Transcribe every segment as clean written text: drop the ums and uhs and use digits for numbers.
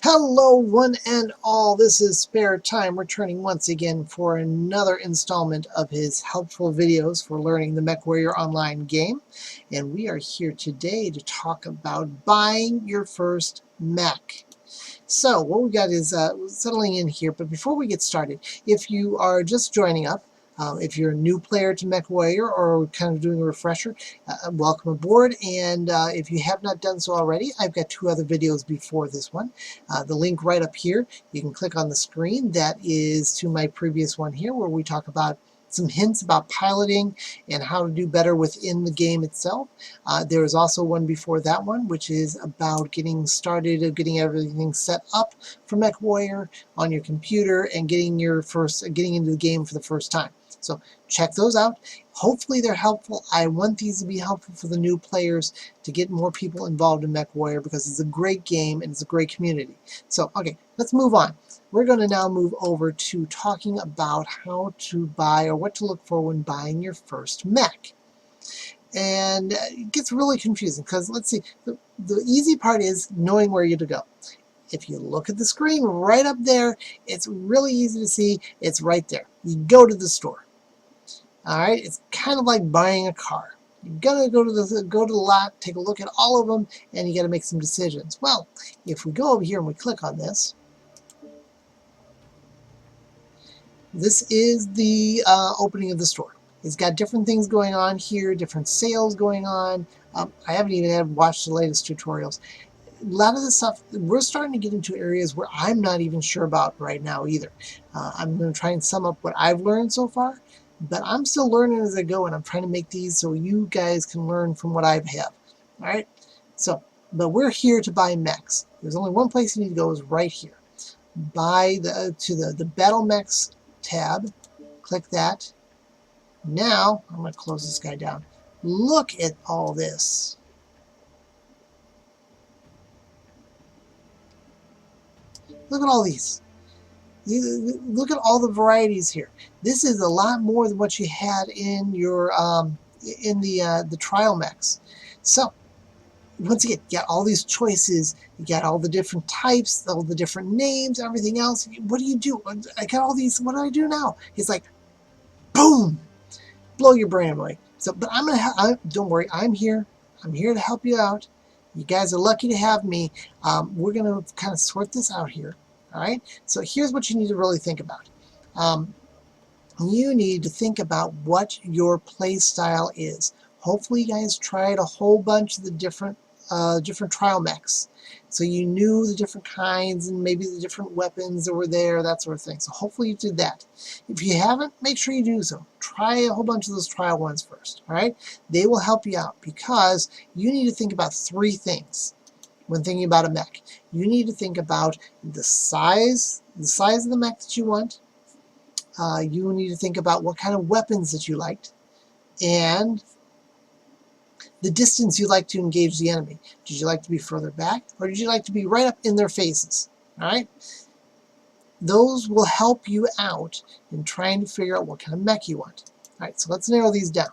Hello one and all, this is Spare Time returning once again for another installment of his helpful videos for learning the MechWarrior Online game. And we are here today to talk about buying your first mech. So what we got is settling in here, but before we get started, if you are just joining up, if you're a new player to MechWarrior or kind of doing a refresher, welcome aboard. And if you have not done so already, I've got two other videos before this one. The link right up here, you can click on the screen. That is to my previous one here where we talk about some hints about piloting and how to do better within the game itself. There is also one before that one, which is about getting started, getting everything set up for MechWarrior on your computer and getting into the game for the first time. So check those out. Hopefully they're helpful. I want these to be helpful for the new players to get more people involved in MechWarrior because it's a great game and it's a great community. So, okay, let's move on. We're going to now move over to talking about how to buy or what to look for when buying your first mech. And it gets really confusing because, let's see, the easy part is knowing where you're to go. If you look at the screen right up there, it's really easy to see. It's right there. You go to the store. All right, it's kind of like buying a car. You're gonna go to the lot, take a look at all of them, and you got to make some decisions. Well, if we go over here and we click on this, this is the opening of the store. It's got different things going on here, different sales going on. I haven't even watched the latest tutorials. A lot of the stuff, we're starting to get into areas where I'm not even sure about right now either. I'm going to try and sum up what I've learned so far, but I'm still learning as I go, and I'm trying to make these so you guys can learn from what I have. All right? So, but we're here to buy mechs. There's only one place you need to go, is right here. Buy to the Battle Mechs tab. Click that. Now, I'm going to close this guy down. Look at all this. Look at all these. Look at all the varieties here. This is a lot more than what you had in your the trial mechs. So once again, you got all these choices. You got all the different types, all the different names, everything else. What do you do? I got all these. What do I do now? It's like, boom, blow your brain away. So, but don't worry. I'm here. I'm here to help you out. You guys are lucky to have me. We're gonna kind of sort this out here. All right, so here's what you need to really think about. You need to think about what your play style is. Hopefully you guys tried a whole bunch of the different trial mechs. So you knew the different kinds and maybe the different weapons that were there, that sort of thing. So hopefully you did that. If you haven't, make sure you do so. Try a whole bunch of those trial ones first. All right, they will help you out because you need to think about three things when thinking about a mech. You need to think about the size of the mech that you want. You need to think about what kind of weapons that you liked, and the distance you like to engage the enemy. Did you like to be further back, or did you like to be right up in their faces? All right? Those will help you out in trying to figure out what kind of mech you want. All right, so let's narrow these down.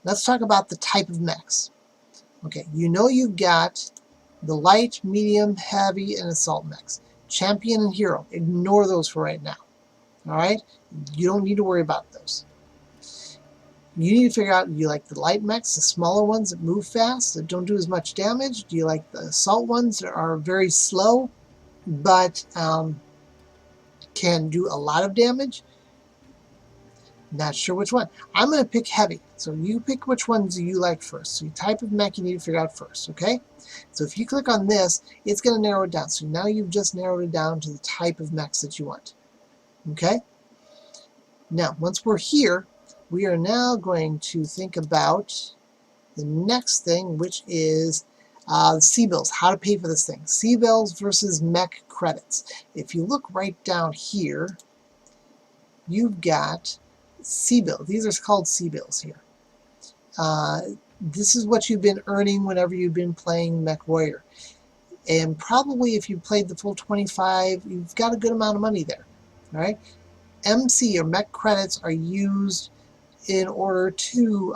Let's talk about the type of mechs. Okay, you know you've got the light, medium, heavy, and assault mechs. Champion and hero. Ignore those for right now. Alright? You don't need to worry about those. You need to figure out, do you like the light mechs, the smaller ones that move fast, that don't do as much damage? Do you like the assault ones that are very slow, but can do a lot of damage? Not sure which one. I'm going to pick heavy. So you pick which ones you like first. So your type of mech you need to figure out first, okay? So if you click on this, it's going to narrow it down. So now you've just narrowed it down to the type of mechs that you want. Okay? Now, once we're here, we are now going to think about the next thing, which is C-bills, how to pay for this thing. C-bills versus mech credits. If you look right down here, you've got C-bill. These are called C-bills here. This is what you've been earning whenever you've been playing MechWarrior. And probably if you played the full 25, you've got a good amount of money there. All right? MC or mech credits are used in order to,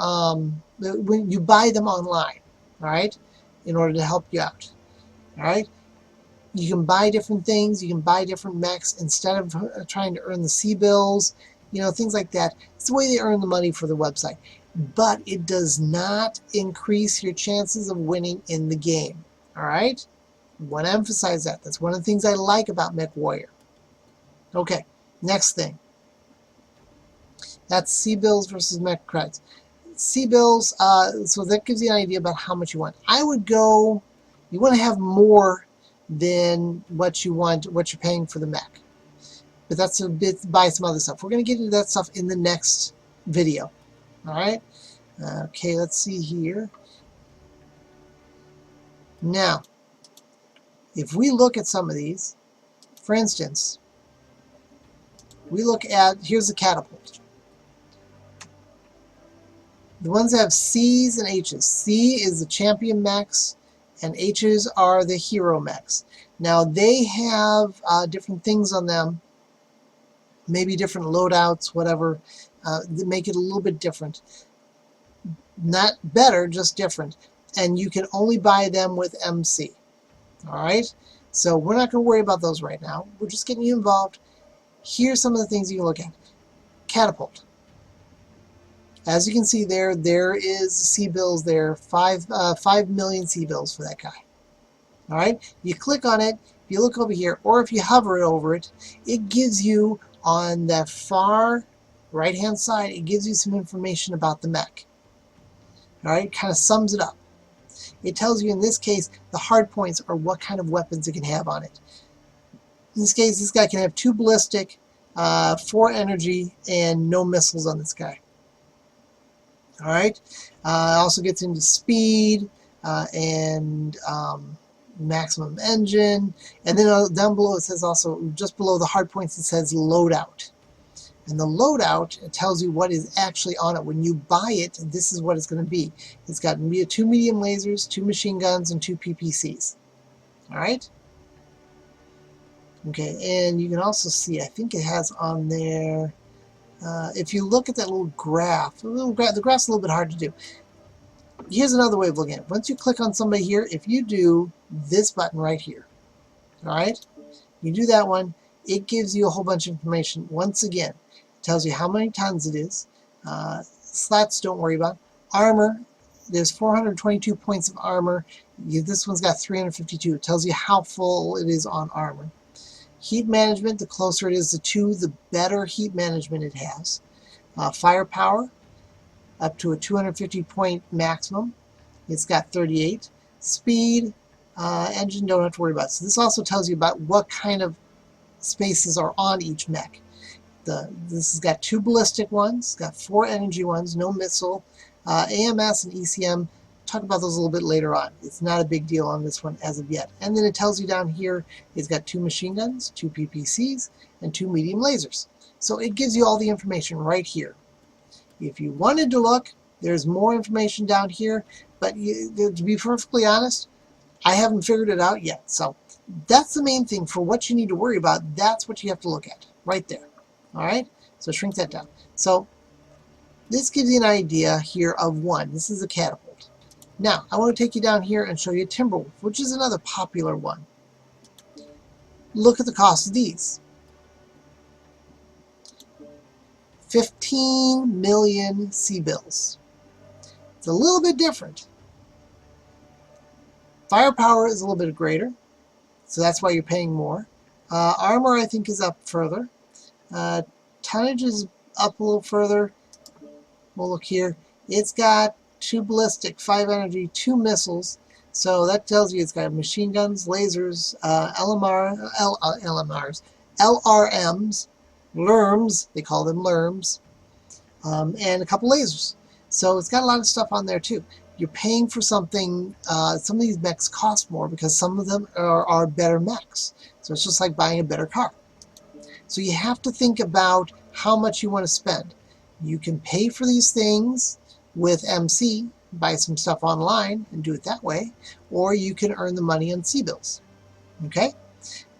when you buy them online, all right, in order to help you out. All right? You can buy different things. You can buy different mechs instead of trying to earn the C-bills, you know, things like that. It's the way they earn the money for the website. But it does not increase your chances of winning in the game. All right? I want to emphasize that. That's one of the things I like about MechWarrior. Okay, next thing. That's C-bills versus mech credits. C-bills, so that gives you an idea about how much you want. I would go, you want to have more than what you want, what you're paying for the mech. But that's a bit, buy some other stuff. We're going to get into that stuff in the next video. All right? Okay, let's see here. Now, if we look at some of these, for instance, we look at, here's the catapult. The ones that have C's and H's. C is the champion mechs, and H's are the hero mechs. Now, they have different things on them, maybe different loadouts, whatever, that make it a little bit different. Not better, just different. And you can only buy them with MC. Alright? So we're not going to worry about those right now. We're just getting you involved. Here's some of the things you can look at. Catapult. As you can see there, there is C-bills there. 5 million C-bills for that guy. Alright? You click on it, if you look over here, or if you hover over it, it gives you on the far right-hand side, it gives you some information about the mech. Alright? Kind of sums it up. It tells you in this case the hard points or what kind of weapons it can have on it. In this case, this guy can have 2 ballistic, 4 energy, and no missiles on this guy. Alright? It also gets into speed and maximum engine. And then down below it says also, just below the hard points, it says loadout. And the loadout, it tells you what is actually on it. When you buy it, this is what it's going to be. It's got 2 medium lasers, 2 machine guns, and 2 PPCs. Alright? Okay, and you can also see, I think it has on there, if you look at that little graph, the graph's a little bit hard to do. Here's another way of looking at it. Once you click on somebody here, if you do this button right here, alright, you do that one, it gives you a whole bunch of information. Once again, it tells you how many tons it is. Slats, don't worry about. Armor, there's 422 points of armor. This one's got 352. It tells you how full it is on armor. Heat management, the closer it is to 2, the better heat management it has. Firepower, up to a 250 point maximum. It's got 38. Speed, engine, don't have to worry about. So this also tells you about what kind of spaces are on each mech. This has got 2 ballistic ones, got 4 energy ones, no missile, AMS and ECM. Talk about those a little bit later on. It's not a big deal on this one as of yet. And then it tells you down here it's got 2 machine guns, 2 PPCs, and 2 medium lasers. So it gives you all the information right here. If you wanted to look, there's more information down here, but to be perfectly honest, I haven't figured it out yet. So that's the main thing for what you need to worry about. That's what you have to look at right there. Alright? So shrink that down. So this gives you an idea here of one. This is a catapult. Now, I want to take you down here and show you Timberwolf, which is another popular one. Look at the cost of these. 15 million C-bills. It's a little bit different. Firepower is a little bit greater, so that's why you're paying more. Armor, I think, is up further. Tonnage is up a little further. We'll look here. It's got 2 ballistic, 5 energy, 2 missiles. So that tells you it's got machine guns, lasers, LMRs, LRMs, LRMs, they call them LRMs, and a couple lasers. So it's got a lot of stuff on there too. You're paying for something, some of these mechs cost more because some of them are better mechs. So it's just like buying a better car. So you have to think about how much you want to spend. You can pay for these things with MC, buy some stuff online and do it that way, or you can earn the money on C-bills. Okay?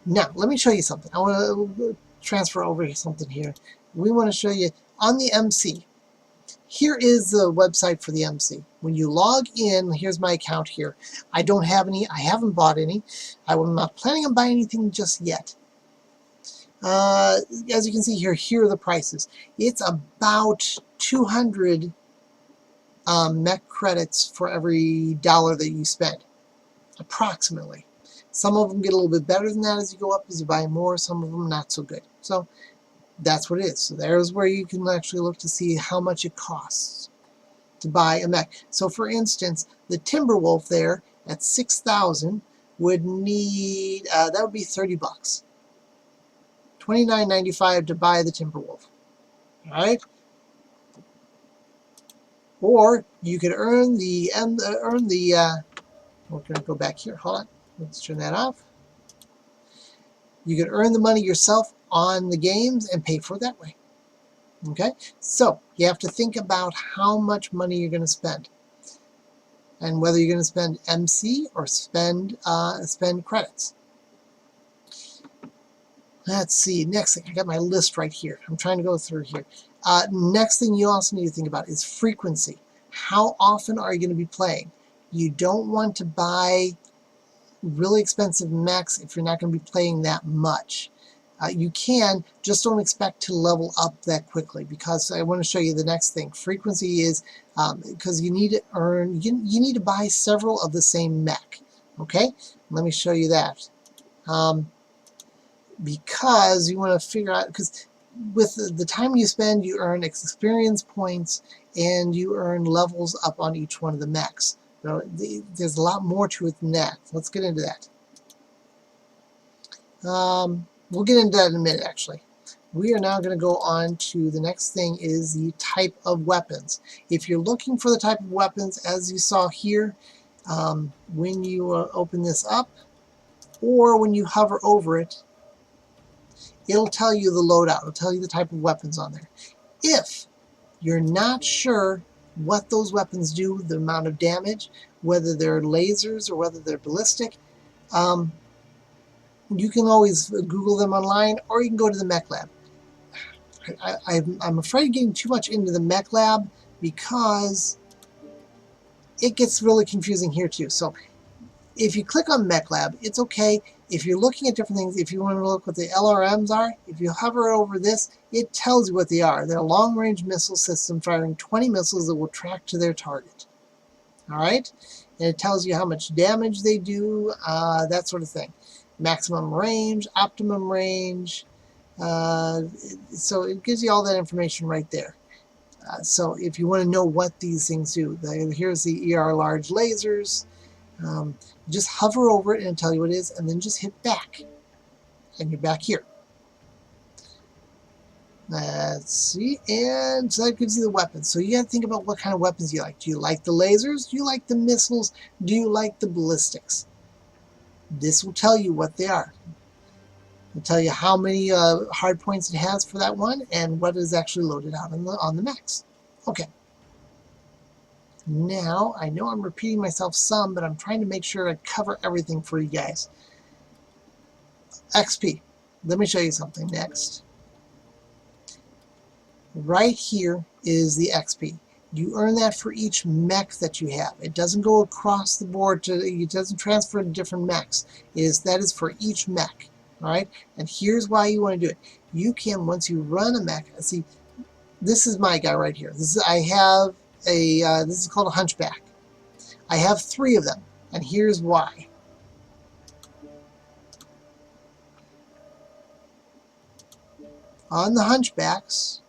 Now, let me show you something. I want to transfer over something here. We want to show you on the MC. here is the website for the MC. When you log in, here's my account here. I don't have any, I haven't bought any. I'm not planning on buying anything just yet. As you can see here, here are the prices. It's about 200 mech credits for every dollar that you spend, approximately. Some of them get a little bit better than that as you go up, as you buy more. Some of them not so good. So that's what it is. So there's where you can actually look to see how much it costs to buy a mech. So for instance, the Timberwolf there at 6,000 would need, that would be 30 bucks. $29.95 to buy the Timberwolf. Alright? Or you could earn the, we're going to go back here, hold on, let's turn that off. You could earn the money yourself on the games and pay for it that way. Okay, so you have to think about how much money you're going to spend, and whether you're going to spend MC or spend credits. Let's see. Next thing, I got my list right here. I'm trying to go through here. Next thing you also need to think about is frequency. How often are you going to be playing? You don't want to buy really expensive mechs if you're not going to be playing that much. You can, just don't expect to level up that quickly, because I want to show you the next thing. Frequency is because you need to earn, you need to buy several of the same mech. Okay, let me show you that. Because you want to figure out, because with the time you spend, you earn experience points and you earn levels up on each one of the mechs. So there's a lot more to it than that. Let's get into that. We'll get into that in a minute, actually. We are now going to go on to the next thing, is the type of weapons. If you're looking for the type of weapons, as you saw here, when you open this up, or when you hover over it, it'll tell you the loadout. It'll tell you the type of weapons on there. If you're not sure what those weapons do, the amount of damage, whether they're lasers or whether they're ballistic, you can always Google them online, or you can go to the Mech Lab. I'm afraid of getting too much into the Mech Lab because it gets really confusing here too. So if you click on Mech Lab, it's okay. If you're looking at different things, if you want to look what the LRMs are, if you hover over this, it tells you what they are. They're a long-range missile system firing 20 missiles that will track to their target. Alright? And it tells you how much damage they do, that sort of thing. Maximum range, optimum range. So it gives you all that information right there. So if you want to know what these things do, here's the ER large lasers. Just hover over it and it'll tell you what it is, and then just hit back. And you're back here. Let's see, and so that gives you the weapons. So you got to think about what kind of weapons you like. Do you like the lasers? Do you like the missiles? Do you like the ballistics? This will tell you what they are. It'll tell you how many hard points it has for that one, and what is actually loaded out on the mechs. Okay. Now, I know I'm repeating myself some, but I'm trying to make sure I cover everything for you guys. XP. Let me show you something next. Right here is the XP. You earn that for each mech that you have. It doesn't go across the board, it doesn't transfer to different mechs. That is for each mech. Alright? And here's why you want to do it. You can, once you run a mech, see, this is my guy right here. This is called a Hunchback. I have 3 of them, and here's why. On the Hunchbacks,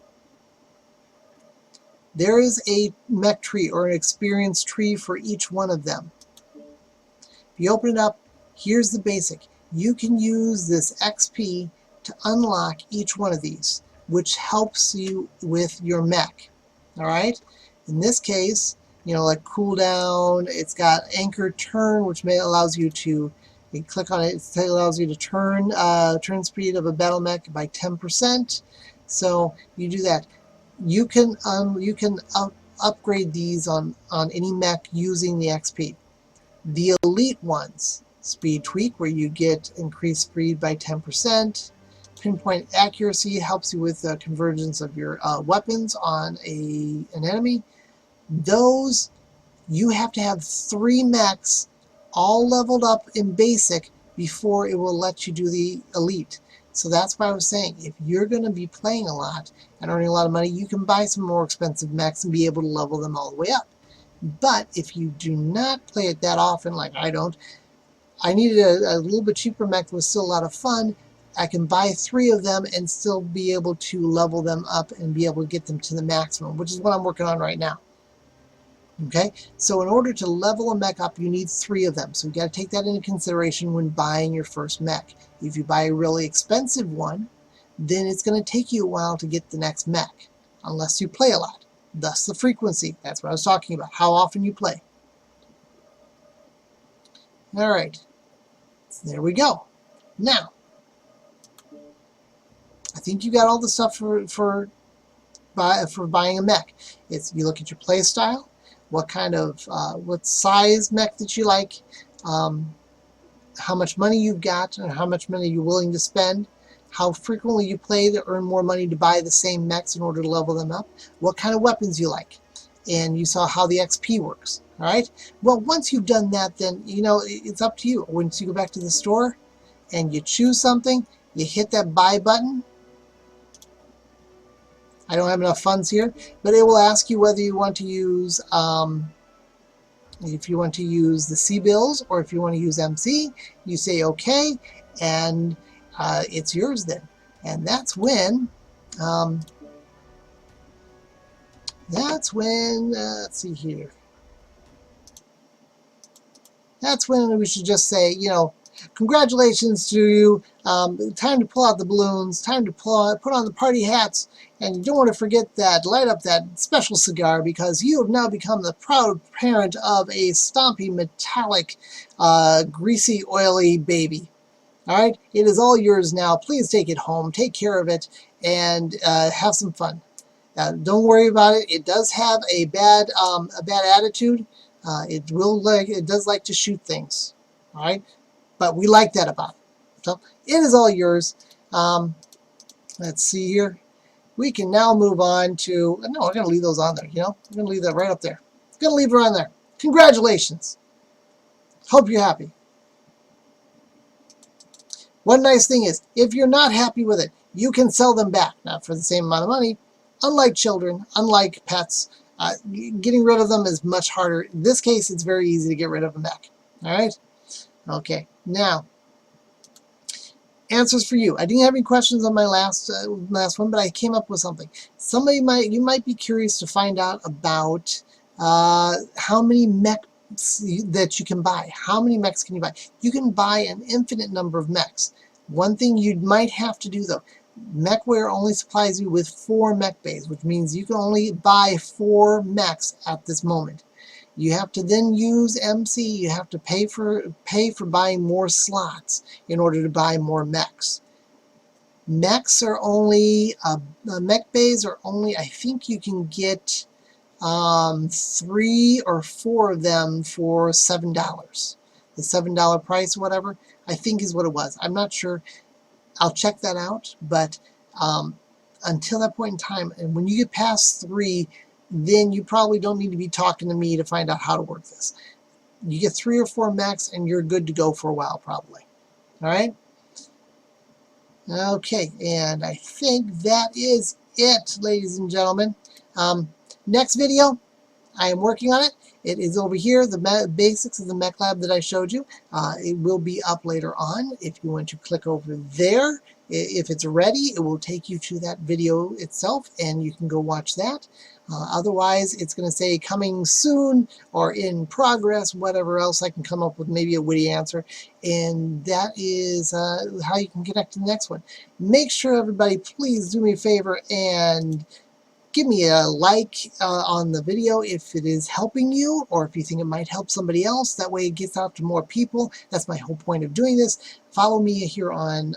there is a mech tree or an experience tree for each one of them. If you open it up, here's the basic. You can use this XP to unlock each one of these, which helps you with your mech. Alright? In this case, like cooldown, it's got anchor turn, which allows you to, you click on it, it allows you to turn speed of a battle mech by 10%. So you do that. You can upgrade these on any mech using the XP. The elite ones, speed tweak, where you get increased speed by 10%, pinpoint accuracy, helps you with convergence of your weapons on an enemy. Those, you have to have 3 mechs all leveled up in basic before it will let you do the elite. So that's why I was saying, if you're going to be playing a lot and earning a lot of money, you can buy some more expensive mechs and be able to level them all the way up. But if you do not play it that often, like I don't, I needed a little bit cheaper mech that was still a lot of fun. I can buy 3 of them and still be able to level them up and be able to get them to the maximum, which is what I'm working on right now. Okay, so in order to level a mech up, you need 3 of them. So you got to take that into consideration when buying your first mech. If you buy a really expensive one, then it's going to take you a while to get the next mech, unless you play a lot. Thus the frequency. That's what I was talking about, how often you play. All right, so there we go. Now, I think you got all the stuff for buying a mech. You look at your play style, what kind of what size mech that you like, how much money you've got, and how much money you're willing to spend, how frequently you play to earn more money to buy the same mechs in order to level them up, what kind of weapons you like, and you saw how the XP works. All right. Well, once you've done that, then it's up to you. Once you go back to the store and you choose something, you hit that buy button. I don't have enough funds here, but it will ask you whether you want to use if you want to use the C bills or if you want to use MC. You say okay, and it's yours then. And that's when let's see here. That's when we should just say, congratulations to you. Time to pull out the balloons. Time to put on the party hats. And you don't want to forget that, light up that special cigar, because you have now become the proud parent of a stompy, metallic, greasy, oily baby. All right? It is all yours now. Please take it home. Take care of it and have some fun. Don't worry about it. It does have a bad attitude. It does like to shoot things, all right? But we like that about it. So it is all yours. Let's see here. We can now move on to. No, we're going to leave those on there. We're going to leave that right up there. Going to leave it on there. Congratulations. Hope you're happy. One nice thing is, if you're not happy with it, you can sell them back. Not for the same amount of money. Unlike children, unlike pets. Getting rid of them is much harder. In this case, it's very easy to get rid of a mech. All right? Okay. Now, answers for you. I didn't have any questions on my last one, but I came up with something. You might be curious to find out about how many mechs that you can buy. How many mechs can you buy? You can buy an infinite number of mechs. One thing you might have to do, though, MechWarrior only supplies you with 4 mech bays, which means you can only buy 4 mechs at this moment. You have to then use MC. You have to pay for buying more slots in order to buy more mechs. Mechs are only mech bays are only, I think you can get 3 or 4 of them for $7. The $7 price, whatever, I think is what it was. I'm not sure. I'll check that out, but until that point in time, and when you get past 3, then you probably don't need to be talking to me to find out how to work this. You get 3 or 4 mechs, and you're good to go for a while, probably. All right? Okay, and I think that is it, ladies and gentlemen. Next video, I am working on it. It is over here, the basics of the mech lab that I showed you. It will be up later on. If you want to click over there, if it's ready, it will take you to that video itself, and you can go watch that. Otherwise, it's going to say coming soon or in progress, whatever else I can come up with, maybe a witty answer. And that is how you can connect to the next one. Make sure, everybody, please do me a favor and give me a like on the video if it is helping you, or if you think it might help somebody else. That way it gets out to more people. That's my whole point of doing this. Follow me here on,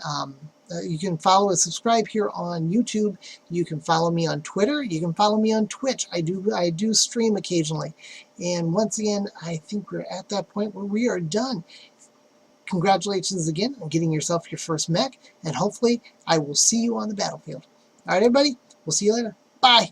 you can follow and subscribe here on YouTube. You can follow me on Twitter. You can follow me on Twitch. I do stream occasionally. And once again, I think we're at that point where we are done. congratulations again on getting yourself your first mech, and hopefully I will see you on the battlefield. Alright everybody, we'll see you later. Bye!